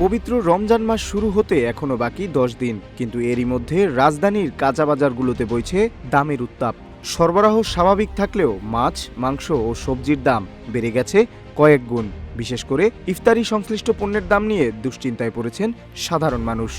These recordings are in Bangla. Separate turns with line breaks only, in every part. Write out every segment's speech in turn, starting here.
পবিত্র রমজান মাস শুরু হতে এখনো বাকি 10 দিন, কিন্তু এরই মধ্যে রাজধানীর কাঁচা বাজারগুলোতে বইছে দামের উত্তাপ। সরবরাহ স্বাভাবিক থাকলেও মাছ, মাংস ও সবজির দাম বেড়ে গেছে কয়েক গুণ। বিশেষ করে ইফতারি সংশ্লিষ্ট পণ্যের দাম নিয়ে দুশ্চিন্তায় পড়েছেন সাধারণ মানুষ।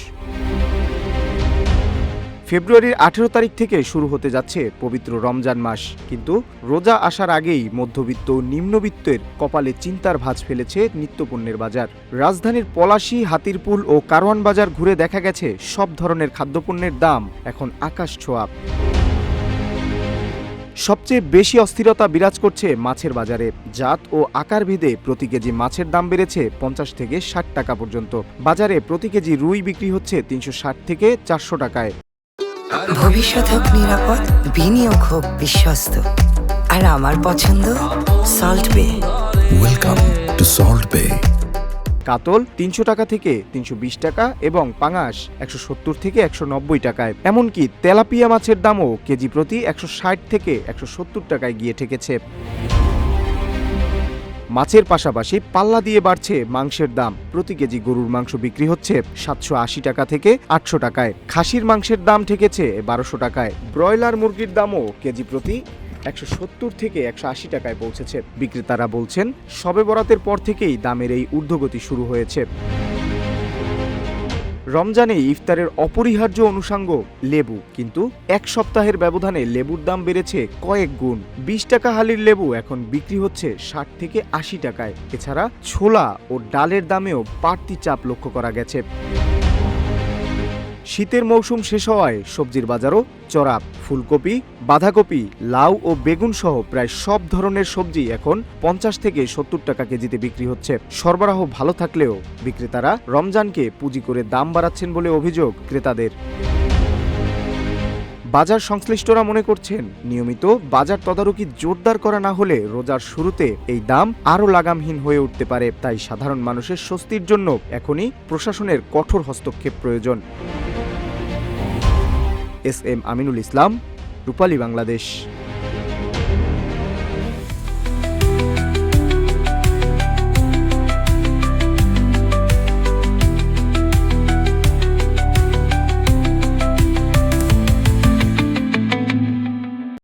ফেব্রুয়ারির 18 তারিখ থেকে শুরু হতে যাচ্ছে পবিত্র রমজান মাস, কিন্তু রোজা আসার আগেই মধ্যবিত্ত ও নিম্নবিত্তের কপালে চিন্তার ভাঁজ ফেলেছে নিত্যপণ্যের বাজার। রাজধানীর পলাশী, হাতিরপুল ও কারওয়ান বাজার ঘুরে দেখা গেছে সব ধরনের খাদ্যপণ্যের দাম এখন আকাশ ছোঁয়া। সবচেয়ে বেশি অস্থিরতা বিরাজ করছে মাছের বাজারে। জাত ও আকার ভেদে প্রতি কেজি মাছের দাম বেড়েছে 50 থেকে 60 টাকা পর্যন্ত। বাজারে প্রতি কেজি রুই বিক্রি হচ্ছে 360 থেকে 400 টাকায়।
ভবিষ্যৎ হোক নিরাপদ, বিনিয়োগ হোক বিশ্বস্ত, আর আমার পছন্দ সল্ট বে।
ওয়েলকাম টু সল্ট বে।
কাতল 300 টাকা থেকে 320 টাকা এবং পাঙাশ 170 থেকে 190 টাকায়। এমনকি তেলাপিয়া মাছের দামও কেজি প্রতি 160 থেকে 170 টাকায় গিয়ে ঠেকেছে। মাছের পাশাপাশি পাল্লা দিয়ে বাড়ছে মাংসের দাম। প্রতি কেজি গরুর মাংস বিক্রি হচ্ছে 780 টাকা থেকে 800 টাকায়। খাসির মাংসের দাম ঠেকেছে 1200 টাকায়। ব্রয়লার মুরগির দামও কেজি প্রতি 170 থেকে 180 টাকায় পৌঁছেছে। বিক্রেতারা বলছেন, শবে বরাতের পর থেকেই দামের এই ঊর্ধ্বগতি শুরু হয়েছে। রমজানে ইফতারের অপরিহার্য অনুষঙ্গ লেবু, কিন্তু এক সপ্তাহের ব্যবধানে লেবুর দাম বেড়েছে কয়েক গুণ। 20 টাকা হালির লেবু এখন বিক্রি হচ্ছে 60 থেকে 80 টাকায়। এছাড়া ছোলা ও ডালের দামেও বাড়তি চাপ লক্ষ্য করা গেছে। শীতের মৌসুম শেষ হওয়ায় সবজির বাজারও চড়া। ফুলকপি, বাঁধাকপি, লাউ ও বেগুন সহ প্রায় সব ধরনের সবজি এখন 50 থেকে 70 টাকা কেজিতে বিক্রি হচ্ছে। সরবরাহ ভালো থাকলেও বিক্রেতারা রমজানকে পুঁজি করে দাম বাড়াচ্ছেন বলে অভিযোগ ক্রেতাদের। বাজার সংশ্লিষ্টরা মনে করছেন, নিয়মিত বাজার তদারকি জোরদার করা না হলে রোজার শুরুতে এই দাম আরও লাগামহীন হয়ে উঠতে পারে। তাই সাধারণ মানুষের স্বস্তির জন্য এখনই প্রশাসনের কঠোর হস্তক্ষেপ প্রয়োজন। এস এম আমিনুল ইসলাম, রূপালী বাংলাদেশ।